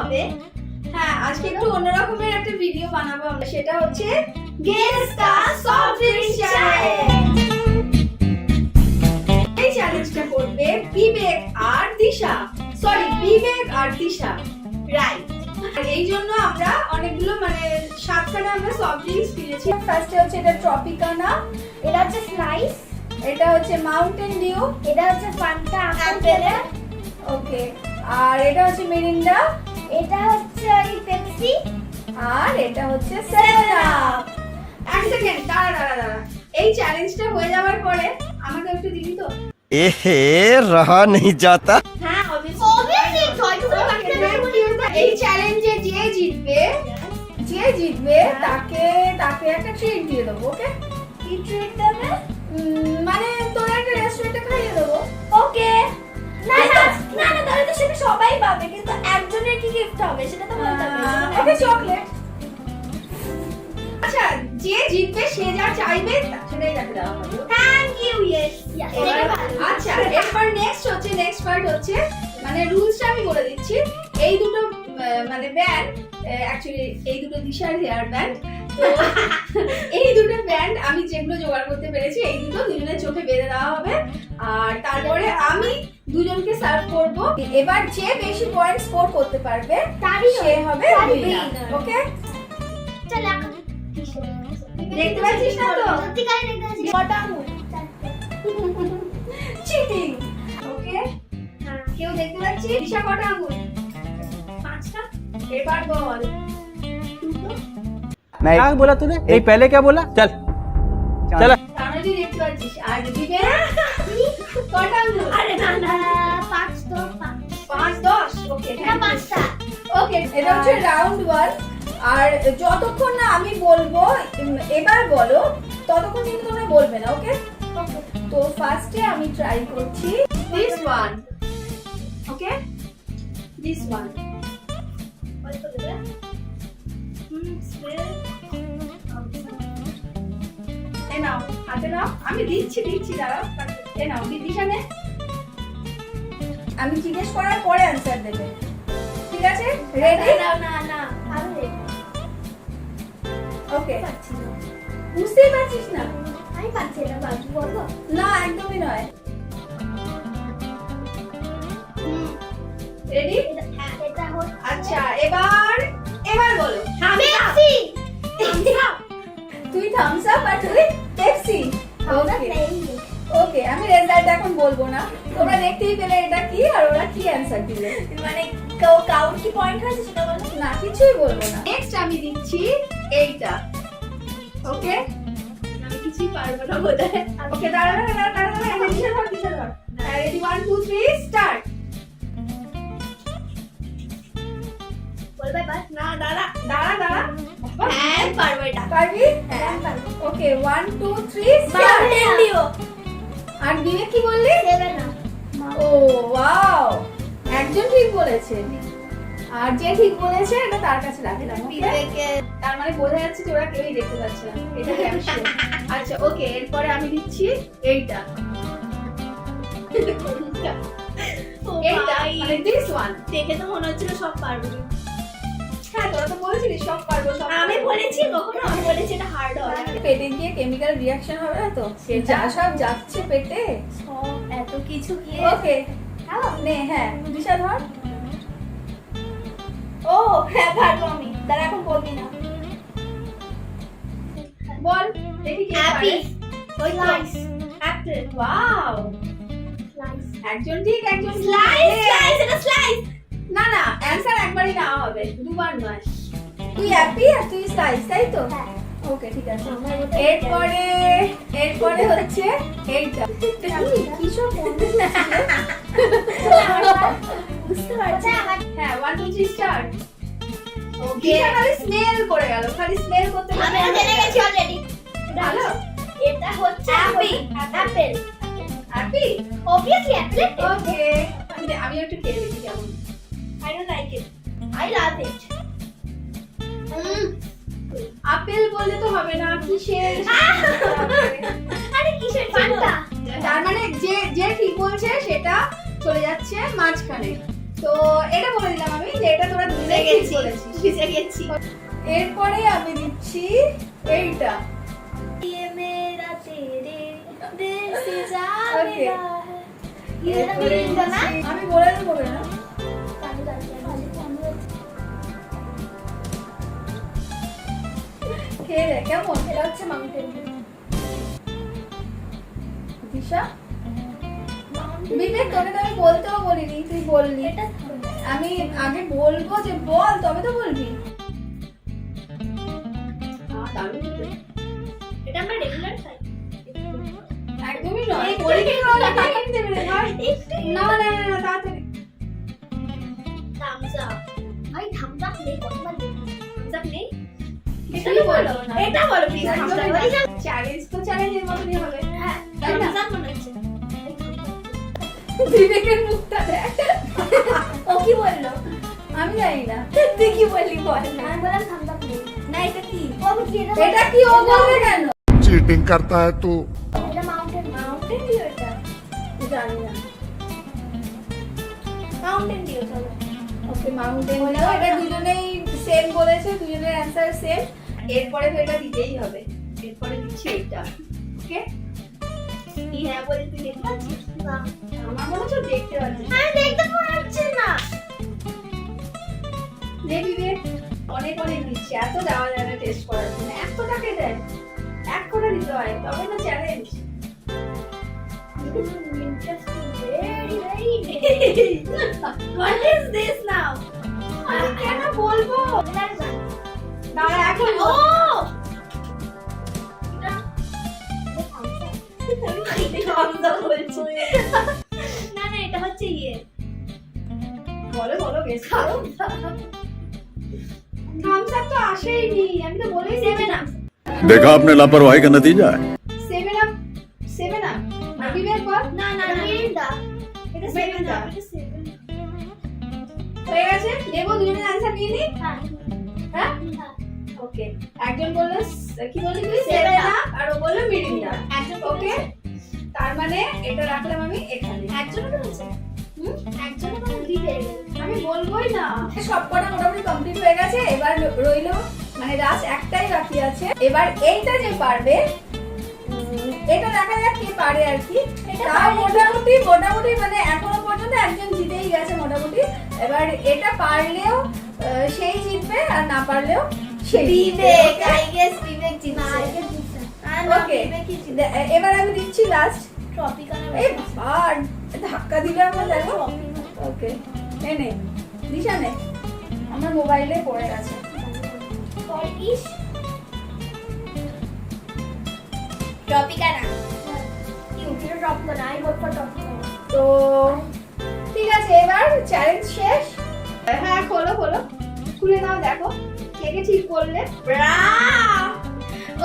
হবে। হ্যাঁ, আজকে একটু অন্যরকমের একটা ভিডিও বানাবো আমরা, সেটা হচ্ছে guess the soft drinks challenge. এই চ্যালেঞ্জটা করবে বিবেক আর দিশা, বিবেক আর দিশা, রাইট। এই জন্য আমরা অনেকগুলো মানে 7খানা আমরা সফট ড্রিঙ্কস কিনেছি। ফার্স্টে হচ্ছে এটা ট্রপিকানা, এটা হচ্ছে স্লাইস, এটা হচ্ছে মাউন্টেন ডিউ, এটা হচ্ছে ফান্টা আপেলের, ওকে, আর এটা হচ্ছে মিরিন্ডা, এটা হচ্ছে এই পেপসি, আর এটা হচ্ছে 7 আপ। এক সেকেন্ড, দাঁড়া। এই চ্যালেঞ্জটা হয়ে যাওয়ার পরে আমাকে একটু দিবি তো? এহে রহা নেই যাতা। হ্যাঁ এই চ্যালেঞ্জে যে জিতবে তাকে একটা ট্রিট দিয়ে দেবো, ওকে? কি ট্রিট দেবে? মানে তোর একটা রেস্টুরেন্টে খাইয়ে দেবো। ওকে। না তাহলে তো সেটা সবাই পাবে, কিন্তু একজনের কি গিফট হবে সেটা তো বলতে হবে। ওকে, চকলেট। আচ্ছা, যে জিতবে সে যা চাইবে সেটাই তাকে দেওয়া হবে। Thank you. ইয়েস। আচ্ছা, এরপর নেক্সট পার্ট হচ্ছে মানে রুলসটা আমি বলে দিচ্ছি। এই দুটো মানে ব্যান্ড, অ্যাকচুয়ালি এই দুটো দিশার হেয়ার ব্যান্ড, তো এই দুটো ব্যান্ড আমি যেগুলো জোগাড় করতে পেরেছি এই দুটো দুজনের চোখে বেঁধে দেওয়া হবে, আর তারপরে আমি দুজনকে সার্ভ করব। এবার যে বেশি পয়েন্ট স্কোর করতে পারবে তারই সে হবে winner। ওকে? চল দেখতে পাচ্ছিস না তো? সত্যিকারে দেখতে পাচ্ছি। কটা আঙুল? চিটিং। ওকে, কেউ দেখতে পাচ্ছি? দিশা কটা আঙুল? 5টা। এবার বল। मैं क्या बोला तूने? नहीं पहले क्या बोला? चल चल সামনে তুই দেখতে পাচ্ছিস, আর দিবে কটা আঙুল? আরে না 5 তো 5 10। ওকে, না 5টা। ওকে, এটা হচ্ছে রাউন্ড 1। আর যতক্ষণ না আমি বলবো এবার বলো, ততক্ষণ কিন্তু তোমরা বলবে না, ওকে? তো ফার্স্টে আমি ট্রাই করছি this one, okay? This one. অল্প দেবে। স্মেল। এ নাও, হাতে নাও, আমি দিচ্ছি দাঁড়াও। এ নাও, দিশা নে। আমি জিজ্ঞেস করার পরে অ্যানসার দেবে, ঠিক আছে? রেডি? না আমি ওকে, পাচ্ছি না। বুঝতেই পারছিস না? আমি পাচ্ছি না, বাকি বলবো। না, একদমই নয়। রেডি? হ্যাঁ এটা হচ্ছে আচ্ছা, এবার বলো। পেপসি। তুই থামস আপ আর তুই পেপসি। ওকে, আমি রেজাল্ট এখন বলবো না, তোমরা দেখতেই পেলে এটা কি আর ওরা কি অ্যানসার দিলে। মানে কাউন্ট কি পয়েন্ট হয়েছে সেটা বলো। না, কিছুই বলবো না। নেক্সট আমি দিচ্ছি এইটা, ওকে? আমি কিছুই পারবো না বোধহয়। ওকে, দাঁড়া, একটা দিশা ধর। Ready, 1 2 3 start. বলবে বাস। না, দাঁড়া। হ্যাঁ পারবো এটা। পারবি? হ্যাঁ পারবো। Okay, 1 2 3 start. Mountain Dew. আর বিবেক কি বললি? দেবে না। ও ওয়াও, একজন ঠিক বলেছে, আর যে ঠিক বলেছে এটা তার কাছে রাখলাম। বিবেকে তার মানে বোঝা যাচ্ছে যে ওরা কেউই দেখতে পাচ্ছে না, এটা আমি sure। আচ্ছা, ওকে, এরপরে আমি দিচ্ছি এইটা, এইটা মানে দিস ওয়ান। দেখে তো মনে হচ্ছিল সব পারবো। হ্যাঁ, তোরা তো বলেছিলি সব পারবো সব। আমি বলেছি কখনো? আমি বলেছি এটা হার্ড হবে। পেটে গিয়ে কেমিক্যাল রিঅ্যাকশন হবে না তো? যা সব যাচ্ছে পেটে। সব এত কিছু খেয়ে। ওকে, নে, হ্যাঁ, দিশা ধর। ও হ্যাঁ পারবো আমি। দাঁড়া এখন বলবি না। বল দেখি কি পারে। Slice Apple. ওয়াও, স্লাইস একজন ঠিক, একজন স্লাইস এটা স্লাইস। না, অ্যানসার একবারই নেওয়া হবে, দুবার নয়। তুই হ্যাপি আর তুই স্লাইস, তাই তো? হ্যাঁ। ওকে, ঠিক আছে। আমার মতো এরপরে হচ্ছে এইটা। কি সব মনে বুঝতে পারছি। হ্যাঁ, 1 2 3 স্টার্ট। ওকে, খালি স্মেল করে গেল, খালি স্মেল করতে আমি জেনে গেছি অলরেডি। ভালো। এটা হচ্ছে অ্যাপল। হ্যাপি? Obviously apple. ওকে, আমি একটু খেয়ে দেখি কেমন। I don't like it. I love it. Apple বললে তো হবে না, কিসের? আরে কিসের ফান্টা? তার মানে যে ঠিক বলছে সেটা চলে যাচ্ছে মাঝখানে। তো এটা বলে দিলাম আমি যে এটা তোরা দুজনে ঠিক বলেছিস। ভিজে গেছি। এরপরে আমি দিচ্ছি এইটা। ये मेरा तेरे दिल से जा Okay. मिला है। ये मिरिंडा না? আমি বলে দেবো না। খেয়ে দেখ কেমন? এটা হচ্ছে মাউন্টেন ডিউ। দিশা বিবেক তোকে তো আমি বলতেও বলিনি, তুই বললি। এটা আমি আগে বলবো যে বল তবে তো বলবি। এটা আমরা রেগুলার খাই। একদমই নয়, পরীক্ষা করে খাইয়ে দেবে রে ভাই। না না না না, তাড়াতাড়ি। Thums Up. ভাই থামস আপ নেই, কতবার দেখি। থামস আপ নেই। কিছুই বলো না। এটা বলো প্লিজ। একদমই না। চ্যালেঞ্জ তো চ্যালেঞ্জের মতনই হবে। হ্যাঁ, তাই না? থামস আপ মনে হচ্ছে। বিবেকের মুখটা দেখ। ও কি বললো? আমি জানি না। তুই কি বললি বল। আমি বললাম থামস আপ নেই। না এটা কি? ও কি এটা কি ও বলবে কেন? चीटिंग करता है तू। এটা মাউন্টেন ডিউ এটা। জানি না। মাউন্টেন ডিউ চলো। ওকে মাউন্টেন ডিউ, এটা দুজনেই সেম বলেছে, দুজনের অ্যানসার সেম। এরপরে তো এটা দিতেই হবে। এরপরে দিচ্ছি এটা। ওকে? কি হ্যাঁ বলে তুই দেখতে পাচ্ছিস? না। আমার মনে হচ্ছে ও দেখতে পাচ্ছিস। আমি দেখতে পাচ্ছি না। দেখবি বেশ অনেক অনেক দিচ্ছি, এত দেওয়া যায় না টেস্ট করার জন্য। 100 টাকা দেয়, 1 কোটা দিতে হয়, তবে না challenge. Interesting. Very, very. What is this now? আমি কেন বলবো? দাঁড়া এখন ও! বল। না না এটা হচ্ছে ইয়ে বলো বলো গেস করো। থামস আপ তো আসেইনি, আমি তো বলেই সেভেন আপ देखा आपने लापरवाही का नतीजा है। 7 আপ 7 আপ বিবেক বল। না না না মিরিন্ডা এটা সেভেন মিরিন্ডা। আপ এটা সেভেন হয়ে গেছে, দেবো দুজনের অ্যানসার নিয়ে নি। হ্যাঁ হ্যাঁ হ্যাঁ ওকে, একজন বললো কি বললি তুই? Seven 7 Up। আপ আর ও বললো মিরিন্ডা। একজন ওকে, তার মানে এটা রাখলাম আমি এখানে। একজন বলেছে একজন মানে দুই পেয়ে গেল আমি বলবোই না। সবকটা মোটামুটি কমপ্লিট হয়ে গেছে, এবার রইলো মানে লাস্ট একটাই বাকি আছে। এবার এইটা যে পারবে, এটা দেখা যাক কে পারে আর কি। এটা তাও পারলে মোটামুটি মানে এখনো পর্যন্ত একজন জিতেই গেছে মোটামুটি। এবার এটা পারলেও সেই জিতবে, আর না পারলেও সেই বিবেক আই গেস বিবেক জিতছে ওকে, এবার আমি দিচ্ছি লাস্ট। ট্রপিক্যাল এই বাবা ধাক্কা দিলে আমরা দেখো। ওকে নে দিশা নে, আমার মোবাইলে পড়ে গেছে। টর্কিশ ট্রপিক্যাল কি উঠিয়ে tropical I hope for tropical তো ঠিক আছে, এবার চ্যালেঞ্জ শেষ। হ্যাঁ খোলো খোলো, খুলে নাও, দেখো কে কে ঠিক বললে।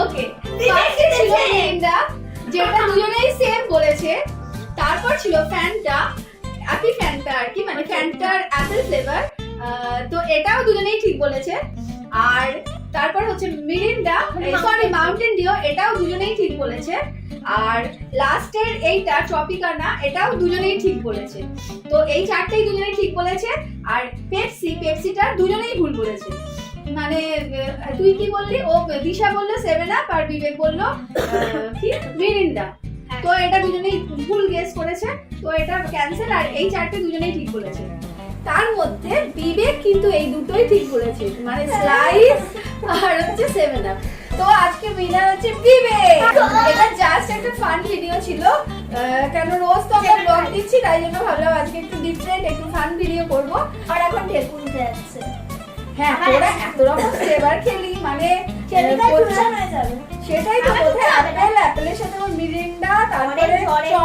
ওকে, ফার্স্টে ছিল মিরিন্ডা, যেটা দুজনেই সেম বলেছে। তারপর ছিল ফ্যান্টা, অ্যাপি ফ্যান্টা আর কি, মানে ফ্যান্টার অ্যাপেল ফ্লেভার। তো এটাও দুজনেই ঠিক বলেছে। আর তারপর হচ্ছে মিরিন্ডা, সরি মাউন্টেন ডিউ, এটাও দুজনেই ঠিক বলেছে। আর লাস্টের এইটা ট্রপিকানা, এটাও দুজনেই ঠিক বলেছে। তো এই চারটেই দুজনেই ঠিক বলেছে। আর পেপসিটা দুজনেই ভুল বলেছে। মানে তুই কি বললি? ও দিশা বললো 7 আপ আর বিবেক বললো কি মিরিন্ডা। তো এটা দুজনেই ভুল গেস করেছে, তো এটা ক্যান্সেল। আর এই চারটে দুজনেই ঠিক বলেছে। তার মধ্যে বিবেক কিন্তু এই দুটোই ঠিক বলেছে, মানে স্লাইস আর হচ্ছে 7 আপ। তো আজকে উইনার হচ্ছে বিবেক। এটা জাস্ট একটা ফান ভিডিও ছিল, কেন রোজ তো আমরা ব্লগ দিচ্ছি, তাই জন্য ভাবলাম আজকে একটু ডিফারেন্ট, একটু ফান ভিডিও করব। আর এখন ঢেকুর উঠে যাচ্ছে হ্যাঁ, তোরা এত রকম ফ্লেভার খেলি, মানে খেলিটা ফুলশন হয়ে যাবে সেটাই তো, কোথায় অ্যাপেলের সাথে মিরিন্ডা, তারপরে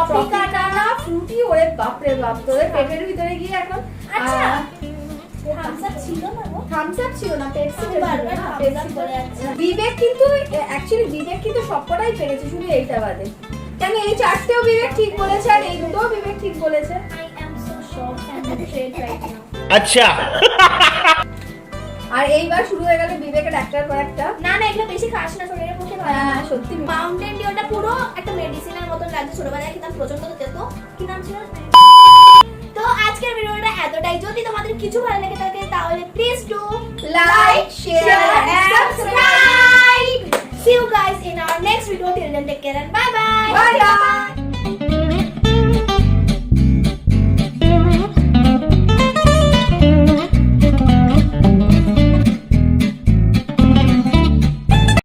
ট্রপিকানা, ফ্রুটি, ওরে বাপ রে বাপ, তোদের পেটের ভিতরে গিয়ে এখন আচ্ছা থামস আপ ছিল না গো থামস আপ ছিল না, পেপসি বারবার thumbs up বলে যাচ্ছে। বিবেক কিন্তু অ্যাকচুয়ালি বিবেক কিন্তু সবকটাই পেরেছে, শুধু এইটা বাদে। কেন এই চারটেও বিবেক ঠিক বলেছে, আর এই দুটোও বিবেক ঠিক বলেছে। I am so shocked and betrayed right now. अच्छा আর এইবার শুরু হয়ে গেল বিবেকের একটার পর একটা। না না এগুলো বেশি খাস না, শরীরের পক্ষে ভালো হ্যাঁ না। সত্যি। মাউন্টেন ডিউটা পুরো একটা মেডিসিনের মতন লাগছে, ছোটবেলায় খেতাম প্রচন্ড তেতো। কি নাম ছিল? তো তো আজকের ভিডিওটা এতটাই। যদি তোমাদের কিছু ভালো লেগে থাকে তাহলে please do like share and subscribe See you guys in our next video. Till then, take care and bye bye. Bye bye